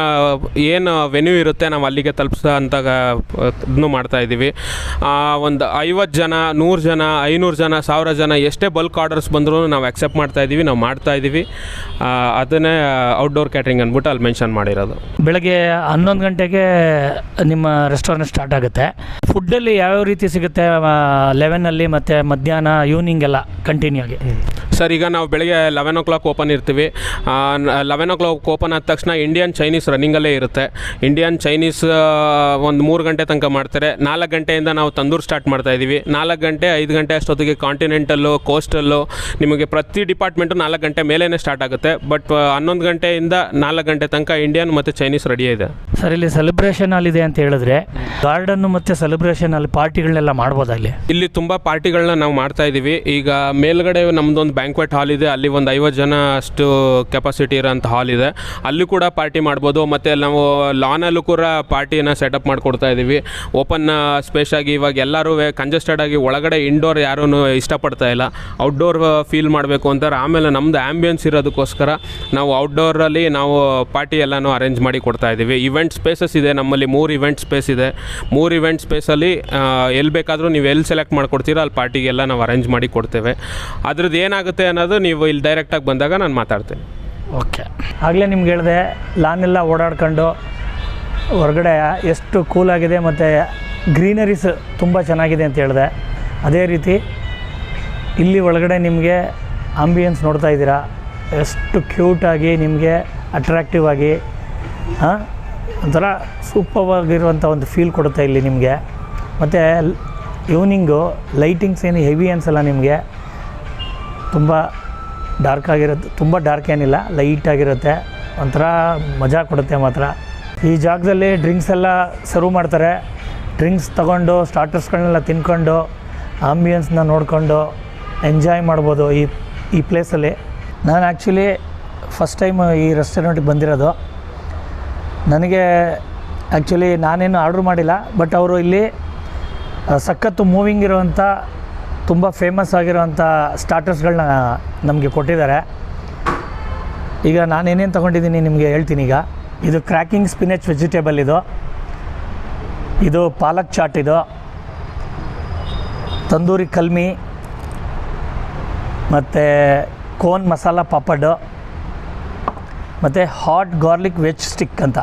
Speaker 2: ಏನು ವೆನ್ಯೂ ಇರುತ್ತೆ ನಾವು ಅಲ್ಲಿಗೆ ತಲುಪಿಸೋ ಅಂತ ಇದನ್ನು ಮಾಡ್ತಾಯಿದ್ದೀವಿ. ಒಂದು 50 ಜನ, 100 ಜನ, 500 ಜನ, 1000 ಜನ ಎಷ್ಟೇ ಬಲ್ಕ್ ಆರ್ಡರ್ಸ್ ಬಂದರೂ ನಾವು ಆಕ್ಸೆಪ್ಟ್ ಮಾಡ್ತಾಯಿದ್ದೀವಿ, ನಾವು ಮಾಡ್ತಾಯಿದ್ದೀವಿ. ಅದನ್ನೇ ಔಟ್ಡೋರ್ ಕ್ಯಾಟ್ರಿಂಗ್ ಅಂದ್ಬಿಟ್ಟು ಅಲ್ಲಿ ಮೆನ್ಷನ್ ಮಾಡಿರೋದು.
Speaker 1: ಬೆಳಗ್ಗೆ 11 ಗಂಟೆಗೆ ನಿಮ್ಮ ರೆಸ್ಟೋರೆಂಟ್ ಸ್ಟಾರ್ಟ್ ಆಗುತ್ತೆ. ಫುಡ್ಡಲ್ಲಿ ಯಾವ್ಯಾವ ರೀತಿ ಸಿಗುತ್ತೆ 11ಅಲ್ಲಿ ಮತ್ತು ಮಧ್ಯಾಹ್ನ, ಈವ್ನಿಂಗ್ ಎಲ್ಲ ಕಂಟಿನ್ಯೂ ಆಗಿ?
Speaker 2: ಸರ್, ಈಗ ನಾವು ಬೆಳಗ್ಗೆ 11 o'clock ಓಪನ್ ಇರ್ತೀವಿ. 11 o'clock ಓಪನ್ ಆದ ತಕ್ಷಣ ಇಂಡಿಯನ್ ಚೈನೀಸ್ ರನ್ನಿಂಗಲ್ಲೇ ಇರುತ್ತೆ. ಇಂಡಿಯನ್ ಚೈನೀಸ್ ಒಂದು 3 ಗಂಟೆ ತನಕ ಮಾಡ್ತಾರೆ. 4 ಗಂಟೆಯಿಂದ ನಾವು ತಂದೂರು ಸ್ಟಾರ್ಟ್ ಮಾಡ್ತಾಯಿದ್ದೀವಿ. 4 ಗಂಟೆ 5 ಗಂಟೆ ಅಷ್ಟೊತ್ತಿಗೆ ಕಾಂಟಿನೆಂಟಲ್ಲು, ಕೋಸ್ಟಲ್ಲು, ನಿಮಗೆ ಪ್ರತಿ ಡಿಪಾರ್ಟ್ಮೆಂಟು 4 ಗಂಟೆ ಮೇಲೇ ಸ್ಟಾರ್ಟ್ ಆಗುತ್ತೆ. ಬಟ್ 11 ಗಂಟೆಯಿಂದ 4 ಗಂಟೆ ತನಕ ಇಂಡಿಯನ್ ಮತ್ತು ಚೈನೀಸ್ ರೆಡಿ ಇದೆ.
Speaker 1: ಸರ್, ಇಲ್ಲಿ ಸೆಲೆಬ್ರೇಷನ್ ಹಾಲ್ ಇದೆ ಅಂತ ಹೇಳಿದ್ರೆ ಗಾರ್ಡನ್ನು ಮತ್ತು ಸೆಲೆಬ್ರೇಷನ್ ಅಲ್ಲಿ ಪಾರ್ಟಿಗಳನ್ನೆಲ್ಲ ಮಾಡ್ಬೋದಾ?
Speaker 2: ಇಲ್ಲಿ ತುಂಬ ಪಾರ್ಟಿಗಳನ್ನ ನಾವು ಮಾಡ್ತಾಯಿದ್ದೀವಿ. ಈಗ ಮೇಲ್ಗಡೆ ನಮ್ಮದೊಂದು ಬ್ಯಾಂಕ್ವೆಟ್ ಹಾಲ್ ಇದೆ. ಅಲ್ಲಿ ಒಂದು 50 ಜನ ಅಷ್ಟು ಕೆಪಾಸಿಟಿ ಇರೋಂಥ ಹಾಲ್ ಇದೆ. ಅಲ್ಲಿ ಕೂಡ ಪಾರ್ಟಿ ಮಾಡ್ಬೋದು. ಮತ್ತು ನಾವು ಲಾನಲ್ಲೂ ಕೂಡ ಪಾರ್ಟಿನ ಸೆಟಪ್ ಮಾಡಿಕೊಡ್ತಾ ಇದ್ದೀವಿ. ಓಪನ್ ಸ್ಪೇಸ್ ಆಗಿ ಇವಾಗ ಎಲ್ಲರೂ ಕಂಜೆಸ್ಟೆಡ್ ಆಗಿ ಒಳಗಡೆ ಇಂಡೋರ್ ಯಾರೂ ಇಷ್ಟಪಡ್ತಾ ಇಲ್ಲ, ಔಟ್ಡೋರ್ ಫೀಲ್ ಮಾಡಬೇಕು ಅಂತಾರೆ. ಆಮೇಲೆ ನಮ್ಮದು ಆ್ಯಂಬಿಯನ್ಸ್ ಇರೋದಕ್ಕೋಸ್ಕರ ನಾವು ಔಟ್ಡೋರಲ್ಲಿ ನಾವು ಪಾರ್ಟಿ ಎಲ್ಲನೂ ಅರೇಂಜ್ ಮಾಡಿ ಕೊಡ್ತಾ ಇದ್ದೀವಿ. ಇವೆಂಟ್ ಸ್ಪೇಸಸ್ ಇದೆ ನಮ್ಮಲ್ಲಿ, 3 ಇವೆಂಟ್ ಸ್ಪೇಸ್ ಇದೆ. 3 ಇವೆಂಟ್ ಸ್ಪೇಸಲ್ಲಿ ಎಲ್ಲಿ ಬೇಕಾದರೂ ನೀವು ಎಲ್ಲಿ ಸೆಲೆಕ್ಟ್ ಮಾಡ್ಕೊಡ್ತೀರ ಅಲ್ಲಿ ಪಾರ್ಟಿಗೆಲ್ಲ ನಾವು ಅರೇಂಜ್ ಮಾಡಿ ಕೊಡ್ತೇವೆ. ಅದ್ರದ್ದು ಏನಾಗುತ್ತೆ ಅನ್ನೋದು ನೀವು ಇಲ್ಲಿ ಡೈರೆಕ್ಟಾಗಿ ಬಂದಾಗ ನಾನು ಮಾತಾಡ್ತೇನೆ.
Speaker 1: ಓಕೆ, ಆಗಲೇ ನಿಮ್ಗೆ ಹೇಳಿದೆ ಲಾನೆಲ್ಲ ಓಡಾಡ್ಕೊಂಡು ಹೊರಗಡೆ ಎಷ್ಟು ಕೂಲಾಗಿದೆ ಮತ್ತು ಗ್ರೀನರೀಸ್ ತುಂಬ ಚೆನ್ನಾಗಿದೆ ಅಂತ ಹೇಳಿದೆ. ಅದೇ ರೀತಿ ಇಲ್ಲಿ ಒಳಗಡೆ ನಿಮಗೆ ಆಂಬಿಯನ್ಸ್ ನೋಡ್ತಾ ಇದ್ದೀರಾ, ಎಷ್ಟು ಕ್ಯೂಟಾಗಿ ನಿಮಗೆ ಅಟ್ರಾಕ್ಟಿವ್ ಆಗಿ ಒಂಥರ ಸೂಪರ್ವಾಗಿರುವಂಥ ಒಂದು ಫೀಲ್ ಕೊಡುತ್ತೆ ಇಲ್ಲಿ ನಿಮಗೆ. ಮತ್ತು ಈವ್ನಿಂಗು ಲೈಟಿಂಗ್ಸ್ ಏನು ಹೆವಿ ಅನಿಸಲ್ಲ ನಿಮಗೆ, ತುಂಬ ಡಾರ್ಕ್ ಆಗಿರುತ್ತೆ. ತುಂಬ ಡಾರ್ಕ್ ಏನಿಲ್ಲ, ಲೈಟಾಗಿರುತ್ತೆ, ಒಂಥರ ಮಜಾ ಕೊಡುತ್ತೆ ಮಾತ್ರ. ಈ ಜಾಗದಲ್ಲಿ ಡ್ರಿಂಕ್ಸ್ ಎಲ್ಲ ಸರ್ವ್ ಮಾಡ್ತಾರೆ. ಡ್ರಿಂಕ್ಸ್ ತೊಗೊಂಡು ಸ್ಟಾರ್ಟರ್ಸ್ಗಳನ್ನೆಲ್ಲ ತಿನ್ಕೊಂಡು ಆಂಬಿಯನ್ಸ್ನ ನೋಡಿಕೊಂಡು ಎಂಜಾಯ್ ಮಾಡ್ಬೋದು ಈ ಪ್ಲೇಸಲ್ಲಿ. ನಾನು ಆ್ಯಕ್ಚುಲಿ ಫಸ್ಟ್ ಟೈಮ್ ಈ ರೆಸ್ಟೋರೆಂಟಿಗೆ ಬಂದಿರೋದು. ನನಗೆ ಆ್ಯಕ್ಚುಲಿ ನಾನೇನು ಆರ್ಡ್ರ್ ಮಾಡಿಲ್ಲ, ಬಟ್ ಅವರು ಇಲ್ಲಿ ಸಖತ್ತು ಮೂವಿಂಗ್ ಇರೋವಂಥ ತುಂಬ ಫೇಮಸ್ ಆಗಿರೋವಂಥ ಸ್ಟಾರ್ಟರ್ಸ್ಗಳನ್ನ ನಮಗೆ ಕೊಟ್ಟಿದ್ದಾರೆ. ಈಗ ನಾನೇನೇನು ತೊಗೊಂಡಿದ್ದೀನಿ ನಿಮಗೆ ಹೇಳ್ತೀನಿ. ಈಗ ಇದು ಕ್ರ್ಯಾಕಿಂಗ್ ಸ್ಪಿನೆಚ್ ವೆಜಿಟೇಬಲ್, ಇದು ಪಾಲಕ್ ಚಾಟ್, ಇದು ತಂದೂರಿ ಕಲ್ಮಿ, ಮತ್ತು ಕೋನ್ ಮಸಾಲ ಪಾಪಡ್, ಮತ್ತು ಹಾಟ್ ಗಾರ್ಲಿಕ್ ವೆಜ್ ಸ್ಟಿಕ್ ಅಂತ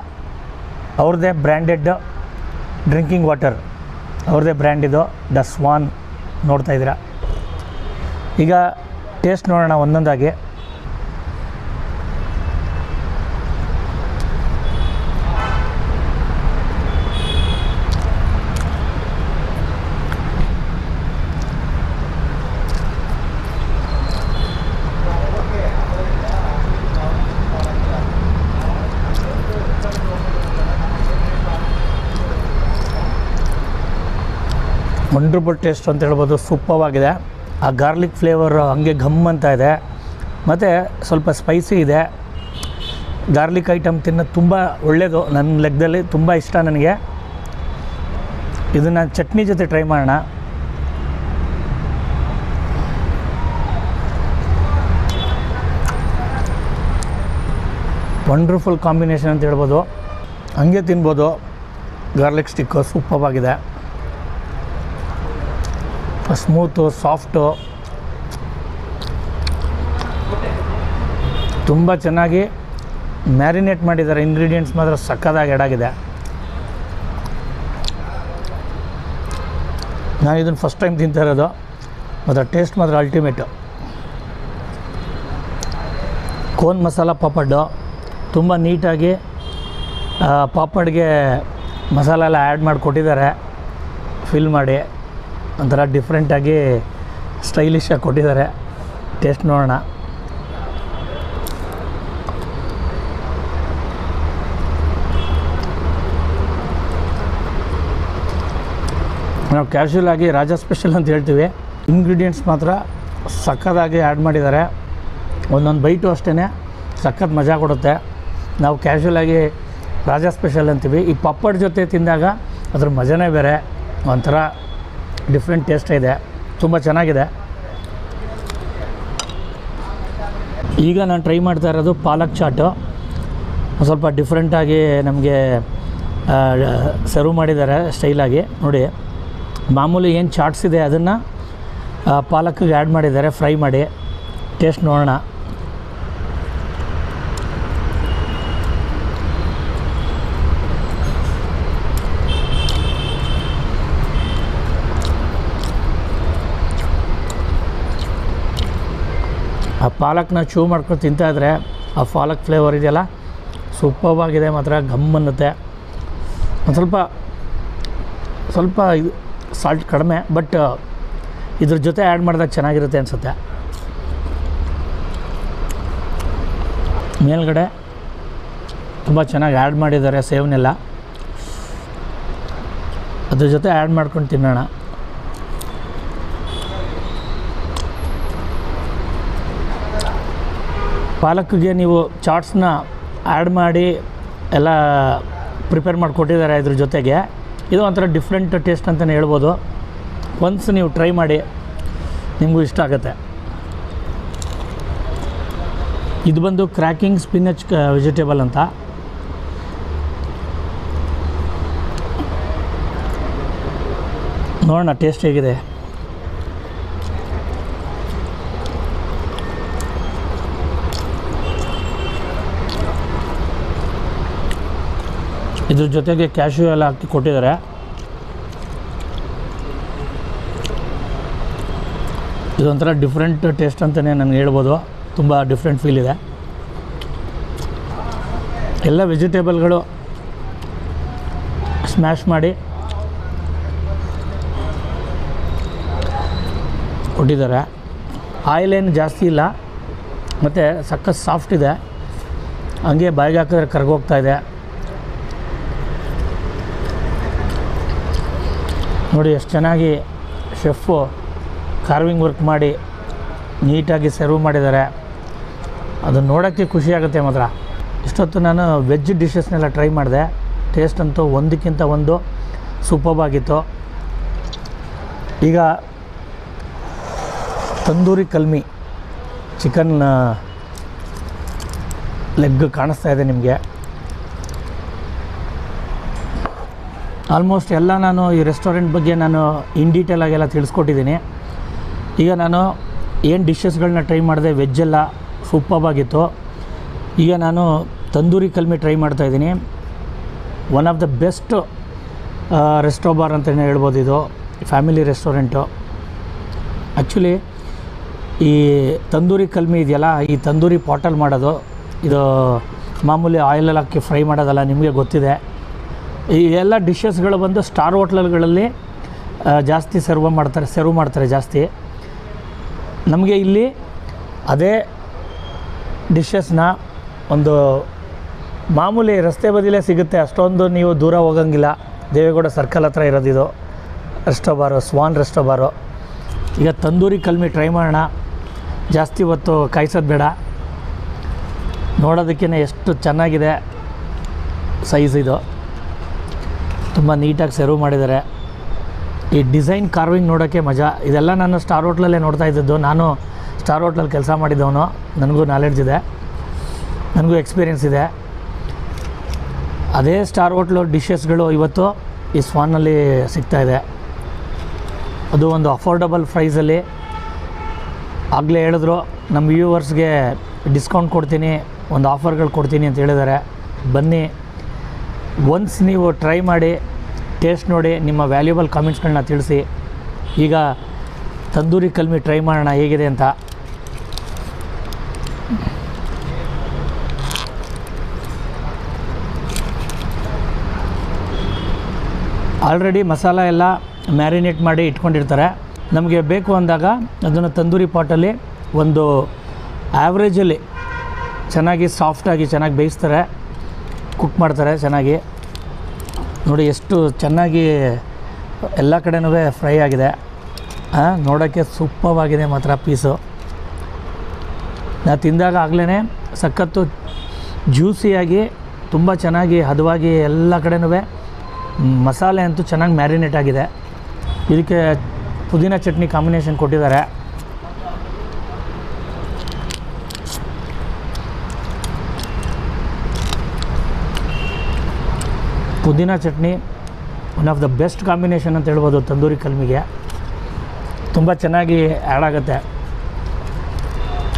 Speaker 1: ಅವ್ರದ್ದೇ ಬ್ರ್ಯಾಂಡೆಡ್ ಡ್ರಿಂಕಿಂಗ್ ವಾಟರ್, ಅವ್ರದ್ದೇ ಬ್ರ್ಯಾಂಡ್ ಇದು ದ ಸ್ವಾನ್, ನೋಡ್ತಾ ಇದ್ದೀರಾ. ಈಗ ಟೇಸ್ಟ್ ನೋಡೋಣ ಒಂದೊಂದಾಗಿ. ವಂಡರ್ಫುಲ್ ಟೇಸ್ಟ್ ಅಂತ ಹೇಳ್ಬೋದು, ಸೂಪರ್ವಾಗಿದೆ. ಆ ಗಾರ್ಲಿಕ್ ಫ್ಲೇವರ್ ಹಂಗೆ ಘಮ್ ಅಂತ ಇದೆ, ಮತ್ತು ಸ್ವಲ್ಪ ಸ್ಪೈಸಿ ಇದೆ. ಗಾರ್ಲಿಕ್ ಐಟಮ್ ತಿನ್ನೋದು ತುಂಬ ಒಳ್ಳೆಯದು, ನನ್ನ ಲೆಕ್ಕದಲ್ಲಿ ತುಂಬ ಇಷ್ಟ ನನಗೆ. ಇದನ್ನು ಚಟ್ನಿ ಜೊತೆ ಟ್ರೈ ಮಾಡೋಣ. ವಂಡರ್ಫುಲ್ ಕಾಂಬಿನೇಷನ್ ಅಂತ ಹೇಳ್ಬೋದು, ಹಂಗೆ ತಿನ್ಬೋದು. ಗಾರ್ಲಿಕ್ ಸ್ಟಿಕ್ಕು ಸೂಪರ್ವಾಗಿದೆ, ಸ್ಮೂತು, ಸಾಫ್ಟು, ತುಂಬ ಚೆನ್ನಾಗಿ ಮ್ಯಾರಿನೇಟ್ ಮಾಡಿದ್ದಾರೆ. ಇಂಗ್ರೀಡಿಯೆಂಟ್ಸ್ ಮಾತ್ರ ಸಕ್ಕತ್ತಾಗಿ ಎಡಾಗಿದೆ. ನಾನು ಇದನ್ನು ಫಸ್ಟ್ ಟೈಮ್ ತಿಂತಾ ಇರೋದು, ಮತ್ತು ಟೇಸ್ಟ್ ಮಾತ್ರ ಅಲ್ಟಿಮೇಟು. ಕೋನ್ ಮಸಾಲ ಪಾಪಡ್ಡು ತುಂಬ ನೀಟಾಗಿ ಪಾಪಡ್ಗೆ ಮಸಾಲ ಎಲ್ಲ ಆ್ಯಡ್ ಮಾಡಿ ಕೊಟ್ಟಿದ್ದಾರೆ, ಫಿಲ್ ಮಾಡಿ ಒಂಥರ ಡಿಫ್ರೆಂಟಾಗಿ ಸ್ಟೈಲಿಶಾಗಿ ಕೊಟ್ಟಿದ್ದಾರೆ. ಟೇಸ್ಟ್ ನೋಡೋಣ. ನಾವು ಕ್ಯಾಶುವಲ್ ಆಗಿ ರಾಜಾ ಸ್ಪೆಷಲ್ ಅಂತ ಹೇಳ್ತೀವಿ, ಇಂಗ್ರೀಡಿಯೆಂಟ್ಸ್ ಮಾತ್ರ ಸಕ್ಕತ್ತಾಗಿ ಆ್ಯಡ್ ಮಾಡಿದ್ದಾರೆ. ಒಂದೊಂದು ಬೈಟು ಅಷ್ಟೇ ಸಖತ್ ಮಜಾ ಕೊಡುತ್ತೆ. ನಾವು ಕ್ಯಾಶುವಲಾಗಿ ರಾಜಾ ಸ್ಪೆಷಲ್ ಅಂತೀವಿ. ಈ ಪಾಪಡ್ ಜೊತೆ ತಿಂದಾಗ ಅದ್ರ ಮಜಾನೇ ಬೇರೆ, ಒಂಥರ ಡಿಫ್ರೆಂಟ್ ಟೇಸ್ಟ್ ಇದೆ, ತುಂಬ ಚೆನ್ನಾಗಿದೆ. ಈಗ ನಾನು ಟ್ರೈ ಮಾಡ್ತಾ ಇರೋದು ಪಾಲಕ್ ಚಾಟು. ಸ್ವಲ್ಪ ಡಿಫ್ರೆಂಟಾಗಿ ನಮಗೆ ಸರ್ವ್ ಮಾಡಿದ್ದಾರೆ ಸ್ಟೈಲಾಗಿ. ನೋಡಿ, ಮಾಮೂಲಿ ಏನು ಚಾಟ್ಸ್ ಇದೆ ಅದನ್ನು ಪಾಲಕ್ಕಿಗೆ ಆ್ಯಡ್ ಮಾಡಿದ್ದಾರೆ ಫ್ರೈ ಮಾಡಿ. ಟೇಸ್ಟ್ ನೋಡೋಣ. ಆ ಪಾಲಕ್ನ ಚೂ ಮಾಡ್ಕೊಂಡು ತಿಂತಾಯಿದ್ರೆ ಆ ಪಾಲಕ್ ಫ್ಲೇವರ್ ಇದೆಯಲ್ಲ ಸೂಪರ್ವಾಗಿದೆ, ಮಾತ್ರ ಘಮ್ ಅನ್ನುತ್ತೆ. ಒಂದು ಸ್ವಲ್ಪ ಇದು ಸಾಲ್ಟ್ ಕಡಿಮೆ, ಬಟ್ ಇದ್ರ ಜೊತೆ ಆ್ಯಡ್ ಮಾಡಿದಾಗ ಚೆನ್ನಾಗಿರುತ್ತೆ ಅನಿಸುತ್ತೆ. ಮೇಲ್ಗಡೆ ತುಂಬ ಚೆನ್ನಾಗಿ ಆ್ಯಡ್ ಮಾಡಿದ್ದಾರೆ ಸೇವ್ನೆಲ್ಲ, ಅದ್ರ ಜೊತೆ ಆ್ಯಡ್ ಮಾಡ್ಕೊಂಡು ತಿನ್ನೋಣ. ಪಾಲಕ್ಗೆ ನೀವು ಚಾಟ್ಸ್ನ ಆ್ಯಡ್ ಮಾಡಿ ಎಲ್ಲ ಪ್ರಿಪೇರ್ ಮಾಡಿ ಕೊಟ್ಟಿದ್ದಾರೆ ಇದ್ರ ಜೊತೆಗೆ. ಇದು ಒಂಥರ ಡಿಫ್ರೆಂಟ್ ಟೇಸ್ಟ್ ಅಂತಲೇ ಹೇಳ್ಬೋದು. ಒನ್ಸ್ ನೀವು ಟ್ರೈ ಮಾಡಿ, ನಿಮಗೂ ಇಷ್ಟ ಆಗುತ್ತೆ. ಇದು ಬಂದು ಕ್ರ್ಯಾಕಿಂಗ್ ಸ್ಪಿನಚ್ ವೆಜಿಟೇಬಲ್ ಅಂತ. ನೋಡೋಣ ಟೇಸ್ಟ್ ಹೇಗಿದೆ. ಇದ್ರ ಜೊತೆಗೆ ಕ್ಯಾಶ್ಯೂ ಎಲ್ಲ ಹಾಕಿ ಕೊಟ್ಟಿದ್ದಾರೆ. ಇದೊಂಥರ ಡಿಫ್ರೆಂಟ್ ಟೇಸ್ಟ್ ಅಂತಲೇ ನನಗೆ ಹೇಳ್ಬೋದು, ತುಂಬ ಡಿಫ್ರೆಂಟ್ ಫೀಲ್ ಇದೆ. ಎಲ್ಲ ವೆಜಿಟೇಬಲ್ಗಳು ಸ್ಮ್ಯಾಶ್ ಮಾಡಿ ಕೊಟ್ಟಿದ್ದಾರೆ. ಆಯಿಲ್ ಏನು ಜಾಸ್ತಿ ಇಲ್ಲ, ಮತ್ತು ಸಖತ್ ಸಾಫ್ಟ್ ಇದೆ, ಹಂಗೆ ಬಾಯಿಗೆ ಹಾಕಿದ್ರೆ ಕರಗೋಗ್ತಾ ಇದೆ. ನೋಡಿ ಎಷ್ಟು ಚೆನ್ನಾಗಿ ಶೆಫು ಕಾರ್ವಿಂಗ್ ವರ್ಕ್ ಮಾಡಿ ನೀಟಾಗಿ ಸರ್ವ್ ಮಾಡಿದ್ದಾರೆ. ಅದು ನೋಡೋಕ್ಕೆ ಖುಷಿಯಾಗುತ್ತೆ ಮಾತ್ರ. ಇಷ್ಟೊತ್ತು ನಾನು ವೆಜ್ ಡಿಶಸ್ನೆಲ್ಲ ಟ್ರೈ ಮಾಡಿದೆ. ಟೇಸ್ಟ್ ಅಂತೂ ಒಂದಕ್ಕಿಂತ ಒಂದು ಸೂಪರ್ಬ್ ಆಗಿತ್ತು. ಈಗ ತಂದೂರಿ ಕಲ್ಮಿ ಚಿಕನ್ ಲೆಗ್ ಕಾಣಿಸ್ತಾ ಇದೆ ನಿಮಗೆ. ಆಲ್ಮೋಸ್ಟ್ ಎಲ್ಲ ನಾನು ಈ ರೆಸ್ಟೋರೆಂಟ್ ಬಗ್ಗೆ ನಾನು ಇನ್ ಡೀಟೇಲಾಗೆಲ್ಲ ತಿಳಿಸ್ಕೊಟ್ಟಿದ್ದೀನಿ. ಈಗ ನಾನು ಏನು ಡಿಶಸ್ಗಳನ್ನ ಟ್ರೈ ಮಾಡಿದೆ, ವೆಜ್ಜೆಲ್ಲ ಸೂಪರ್ಬ್ ಆಗಿತ್ತು. ಈಗ ನಾನು ತಂದೂರಿ ಕಲ್ಮಿ ಟ್ರೈ ಮಾಡ್ತಾಯಿದ್ದೀನಿ. ಒನ್ ಆಫ್ ದ ಬೆಸ್ಟ್ ರೆಸ್ಟೋಬಾರ್ ಅಂತಲೇ ಹೇಳ್ಬೋದು. ಇದು ಫ್ಯಾಮಿಲಿ ರೆಸ್ಟೋರೆಂಟು. ಆ್ಯಕ್ಚುಲಿ ಈ ತಂದೂರಿ ಕಲ್ಮಿ ಇದೆಯಲ್ಲ, ಈ ತಂದೂರಿ ಪಾಟಲ್ಲಿ ಮಾಡೋದು, ಇದು ಮಾಮೂಲಿ ಆಯಿಲಲ್ಲಿ ಹಾಕಿ ಫ್ರೈ ಮಾಡೋದಲ್ಲ, ನಿಮಗೆ ಗೊತ್ತಿದೆ. ಈ ಎಲ್ಲ ಡಿಶಸ್ಗಳು ಬಂದು ಸ್ಟಾರ್ ಹೋಟ್ಲುಗಳಲ್ಲಿ ಜಾಸ್ತಿ ಸರ್ವ್ ಮಾಡ್ತಾರೆ ಜಾಸ್ತಿ. ನಮಗೆ ಇಲ್ಲಿ ಅದೇ ಡಿಶಸ್ನ ಒಂದು ಮಾಮೂಲಿ ರಸ್ತೆ ಬದಿಲೇ ಸಿಗುತ್ತೆ. ಅಷ್ಟೊಂದು ನೀವು ದೂರ ಹೋಗಂಗಿಲ್ಲ. ದೇವೇಗೌಡ ಸರ್ಕಲ್ ಹತ್ರ ಇರೋದಿದು ರೆಸ್ಟೋಬಾರು, ಸ್ವಾನ್ ರೆಸ್ಟೋಬಾರು. ಈಗ ತಂದೂರಿ ಕಲ್ಮಿ ಟ್ರೈ ಮಾಡೋಣ. ಜಾಸ್ತಿ ಹೊತ್ತು ಕಾಯಿಸೋದು ಬೇಡ. ನೋಡೋದಕ್ಕೇ ಎಷ್ಟು ಚೆನ್ನಾಗಿದೆ ಸೈಜ್. ಇದು ತುಂಬ ನೀಟಾಗಿ ಸರ್ವ್ ಮಾಡಿದ್ದಾರೆ. ಈ ಡಿಸೈನ್ ಕಾರ್ವಿಂಗ್ ನೋಡೋಕ್ಕೆ ಮಜಾ. ಇದೆಲ್ಲ ನಾನು ಸ್ಟಾರ್ ಹೋಟ್ಲಲ್ಲೇ ನೋಡ್ತಾ ಇದ್ದದ್ದು. ನಾನು ಸ್ಟಾರ್ ಹೋಟ್ಲಲ್ಲಿ ಕೆಲಸ ಮಾಡಿದ್ದವನು, ನನಗೂ ನಾಲೆಡ್ಜ್ ಇದೆ, ನನಗೂ ಎಕ್ಸ್ಪೀರಿಯೆನ್ಸ್ ಇದೆ. ಅದೇ ಸ್ಟಾರ್ ಹೋಟ್ಲು ಡಿಶಸ್ಗಳು ಇವತ್ತು ಈ ಸ್ವಾನಲ್ಲಿ ಸಿಗ್ತಾಯಿದೆ. ಅದು ಒಂದು ಅಫೋರ್ಡಬಲ್ ಪ್ರೈಸಲ್ಲಿ. ಆಗಲೇ ಹೇಳಿದ್ರು ನಮ್ಮ ವ್ಯೂವರ್ಸ್ಗೆ ಡಿಸ್ಕೌಂಟ್ ಕೊಡ್ತೀನಿ, ಒಂದು ಆಫರ್ಗಳು ಕೊಡ್ತೀನಿ ಅಂತ ಹೇಳಿದ್ದಾರೆ. ಬನ್ನಿ, ಒನ್ಸ್ ನೀವು ಟ್ರೈ ಮಾಡಿ, ಟೇಸ್ಟ್ ನೋಡಿ, ನಿಮ್ಮ ವ್ಯಾಲ್ಯೂಬಲ್ ಕಾಮೆಂಟ್ಸ್ಗಳನ್ನ ತಿಳಿಸಿ. ಈಗ ತಂದೂರಿ ಕಲ್ಮಿ ಟ್ರೈ ಮಾಡೋಣ ಹೇಗಿದೆ ಅಂತ. ಆಲ್ರೆಡಿ ಮಸಾಲ ಎಲ್ಲ ಮ್ಯಾರಿನೇಟ್ ಮಾಡಿ ಇಟ್ಕೊಂಡಿರ್ತಾರೆ. ನಮಗೆ ಬೇಕು ಅಂದಾಗ ಅದನ್ನು ತಂದೂರಿ ಪಾಟಲ್ಲಿ ಒಂದು ಆ್ಯಾವ್ರೇಜಲ್ಲಿ ಚೆನ್ನಾಗಿ ಸಾಫ್ಟಾಗಿ ಚೆನ್ನಾಗಿ ಬೇಯಿಸ್ತಾರೆ, ಕುಕ್ ಮಾಡ್ತಾರೆ ಚೆನ್ನಾಗಿ. ನೋಡಿ ಎಷ್ಟು ಚೆನ್ನಾಗಿ ಎಲ್ಲ ಕಡೆನೂ ಫ್ರೈ ಆಗಿದೆ. ನೋಡೋಕ್ಕೆ ಸೂಪರ್ವಾಗಿದೆ ಮಾತ್ರ ಪೀಸು. ನಾನು ತಿಂದಾಗ ಆಗಲೇ ಸಖತ್ತು ಜ್ಯೂಸಿಯಾಗಿ ತುಂಬ ಚೆನ್ನಾಗಿ ಹದವಾಗಿ ಎಲ್ಲ ಕಡೆನೂ ಮಸಾಲೆ ಅಂತೂ ಚೆನ್ನಾಗಿ ಮ್ಯಾರಿನೇಟ್ ಆಗಿದೆ. ಇದಕ್ಕೆ ಪುದೀನ ಚಟ್ನಿ ಕಾಂಬಿನೇಷನ್ ಕೊಟ್ಟಿದ್ದಾರೆ. ಪುದೀನ chutney one of the best combination ಅಂತ ಹೇಳ್ಬೋದು ತಂದೂರಿ ಕಲ್ಮಿಗೆ. ತುಂಬ ಚೆನ್ನಾಗಿ ಆ್ಯಡ್ ಆಗುತ್ತೆ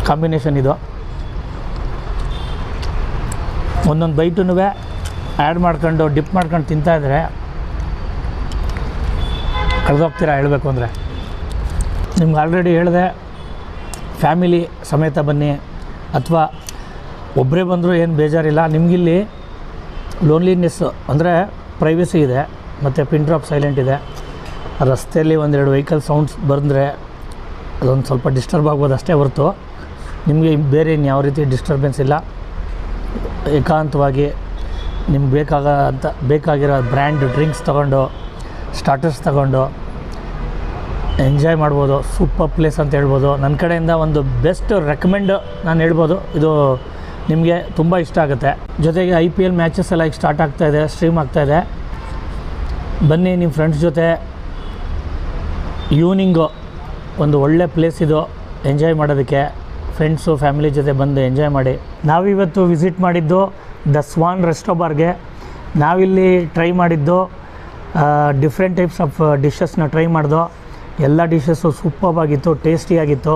Speaker 1: ಕಾಂಬಿನೇಷನ್ ಇದು. ಒಂದೊಂದು ಬೈಟೂ ಆ್ಯಡ್ ಮಾಡ್ಕೊಂಡು ಡಿಪ್ ಮಾಡ್ಕೊಂಡು ತಿಂತಾಯಿದ್ರೆ ಕಳೆದೋಗ್ತೀರಾ ಹೇಳಬೇಕು ಅಂದರೆ. ನಿಮ್ಗೆ ಆಲ್ರೆಡಿ ಹೇಳಿದೆ, ಫ್ಯಾಮಿಲಿ ಸಮೇತ ಬನ್ನಿ, ಅಥವಾ ಒಬ್ಬರೇ ಬಂದರೂ ಏನು ಬೇಜಾರಿಲ್ಲ. ನಿಮಗಿಲ್ಲಿ ಲೋನ್ಲಿನೆಸ್ ಅಂದರೆ ಪ್ರೈವಸಿ ಇದೆ, ಮತ್ತು ಪಿನ್ ಡ್ರಾಪ್ ಸೈಲೆಂಟ್ ಇದೆ. ರಸ್ತೆಯಲ್ಲಿ ಒಂದೆರಡು ವೆಹಿಕಲ್ ಸೌಂಡ್ಸ್ ಬಂದರೆ ಅದೊಂದು ಸ್ವಲ್ಪ ಡಿಸ್ಟರ್ಬ್ ಆಗ್ಬೋದು ಅಷ್ಟೇ ಹೊರತು ನಿಮಗೆ ಬೇರೆ ಇನ್ಯಾವ ರೀತಿ ಡಿಸ್ಟರ್ಬೆನ್ಸ್ ಇಲ್ಲ. ಏಕಾಂತವಾಗಿ ನಿಮ್ಗೆ ಬೇಕಾಗಿರೋ ಬ್ರ್ಯಾಂಡ್ ಡ್ರಿಂಕ್ಸ್ ತೊಗೊಂಡು, ಸ್ಟಾರ್ಟರ್ಸ್ ತೊಗೊಂಡು ಎಂಜಾಯ್ ಮಾಡ್ಬೋದು. ಸೂಪರ್ ಪ್ಲೇಸ್ ಅಂತ ಹೇಳ್ಬೋದು. ನನ್ನ ಕಡೆಯಿಂದ ಒಂದು ಬೆಸ್ಟ್ ರೆಕಮೆಂಡ್ ನಾನು ಹೇಳ್ಬೋದು. ಇದು ನಿಮಗೆ ತುಂಬ ಇಷ್ಟ ಆಗುತ್ತೆ. ಜೊತೆಗೆ IPL ಮ್ಯಾಚಸ್ ಎಲ್ಲ ಈಗ ಸ್ಟಾರ್ಟ್ ಆಗ್ತಾಯಿದೆ, ಸ್ಟ್ರೀಮ್ ಆಗ್ತಾಯಿದೆ. ಬನ್ನಿ ನಿಮ್ಮ ಫ್ರೆಂಡ್ಸ್ ಜೊತೆ. ಈವ್ನಿಂಗು ಒಂದು ಒಳ್ಳೆ ಪ್ಲೇಸ್ ಇದು ಎಂಜಾಯ್ ಮಾಡೋದಕ್ಕೆ. ಫ್ರೆಂಡ್ಸು ಫ್ಯಾಮಿಲಿ ಜೊತೆ ಬಂದು ಎಂಜಾಯ್ ಮಾಡಿ. ನಾವಿವತ್ತು ವಿಸಿಟ್ ಮಾಡಿದ್ದು ದ ಸ್ವಾನ್ ರೆಸ್ಟೋಬಾರ್ಗೆ. ನಾವಿಲ್ಲಿ ಟ್ರೈ ಮಾಡಿದ್ದು ಡಿಫ್ರೆಂಟ್ ಟೈಪ್ಸ್ ಆಫ್ ಡಿಶಸ್ನ ಟ್ರೈ ಮಾಡ್ದೋ. ಎಲ್ಲ ಡಿಶಸ್ಸು ಸೂಪರ್ಬಾಗಿತ್ತು, ಟೇಸ್ಟಿಯಾಗಿತ್ತು.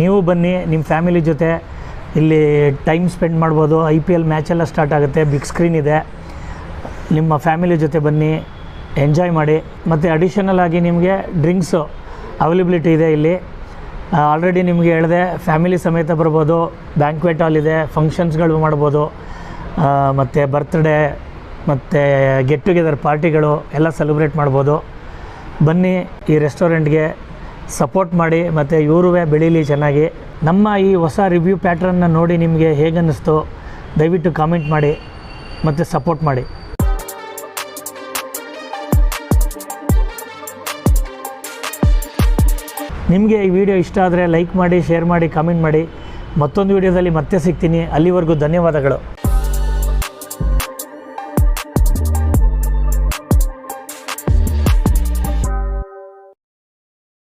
Speaker 1: ನೀವು ಬನ್ನಿ ನಿಮ್ಮ ಫ್ಯಾಮಿಲಿ ಜೊತೆ, ಇಲ್ಲಿ ಟೈಮ್ ಸ್ಪೆಂಡ್ ಮಾಡ್ಬೋದು. IPL ಮ್ಯಾಚೆಲ್ಲ ಸ್ಟಾರ್ಟ್ ಆಗುತ್ತೆ, ಬಿಗ್ ಸ್ಕ್ರೀನ್ ಇದೆ. ನಿಮ್ಮ ಫ್ಯಾಮಿಲಿ ಜೊತೆ ಬನ್ನಿ, ಎಂಜಾಯ್ ಮಾಡಿ. ಮತ್ತು ಅಡಿಷನಲ್ ಆಗಿ ನಿಮಗೆ ಡ್ರಿಂಕ್ಸು ಅವೈಲಬಿಲಿಟಿ ಇದೆ ಇಲ್ಲಿ. ಆಲ್ರೆಡಿ ನಿಮಗೆ ಹೇಳಿದೆ, ಫ್ಯಾಮಿಲಿ ಸಮೇತ ಬರ್ಬೋದು. ಬ್ಯಾಂಕ್ವೆಟ್ ಹಾಲ್ ಇದೆ, ಫಂಕ್ಷನ್ಸ್ಗಳು ಮಾಡ್ಬೋದು, ಮತ್ತು ಬರ್ತ್ಡೇ ಮತ್ತು ಗೆಟ್ ಟುಗೆದರ್ ಪಾರ್ಟಿಗಳು ಎಲ್ಲ ಸೆಲೆಬ್ರೇಟ್ ಮಾಡ್ಬೋದು. ಬನ್ನಿ ಈ ರೆಸ್ಟೋರೆಂಟ್ಗೆ, ಸಪೋರ್ಟ್ ಮಾಡಿ, ಮತ್ತು ಇವರು ಬೆಳೀಲಿ ಚೆನ್ನಾಗಿ. ನಮ್ಮ ಈ ಹೊಸ ರಿವ್ಯೂ ಪ್ಯಾಟ್ರನ್ನ ನೋಡಿ ನಿಮಗೆ ಹೇಗನ್ನಿಸ್ತು ದಯವಿಟ್ಟು ಕಾಮೆಂಟ್ ಮಾಡಿ ಮತ್ತು ಸಪೋರ್ಟ್ ಮಾಡಿ. ನಿಮಗೆ ಈ ವಿಡಿಯೋ ಇಷ್ಟ ಆದರೆ ಲೈಕ್ ಮಾಡಿ, ಶೇರ್ ಮಾಡಿ, ಕಾಮೆಂಟ್ ಮಾಡಿ. ಮತ್ತೊಂದು ವಿಡಿಯೋದಲ್ಲಿ ಮತ್ತೆ ಸಿಗ್ತೀನಿ. ಅಲ್ಲಿವರೆಗೂ ಧನ್ಯವಾದಗಳು.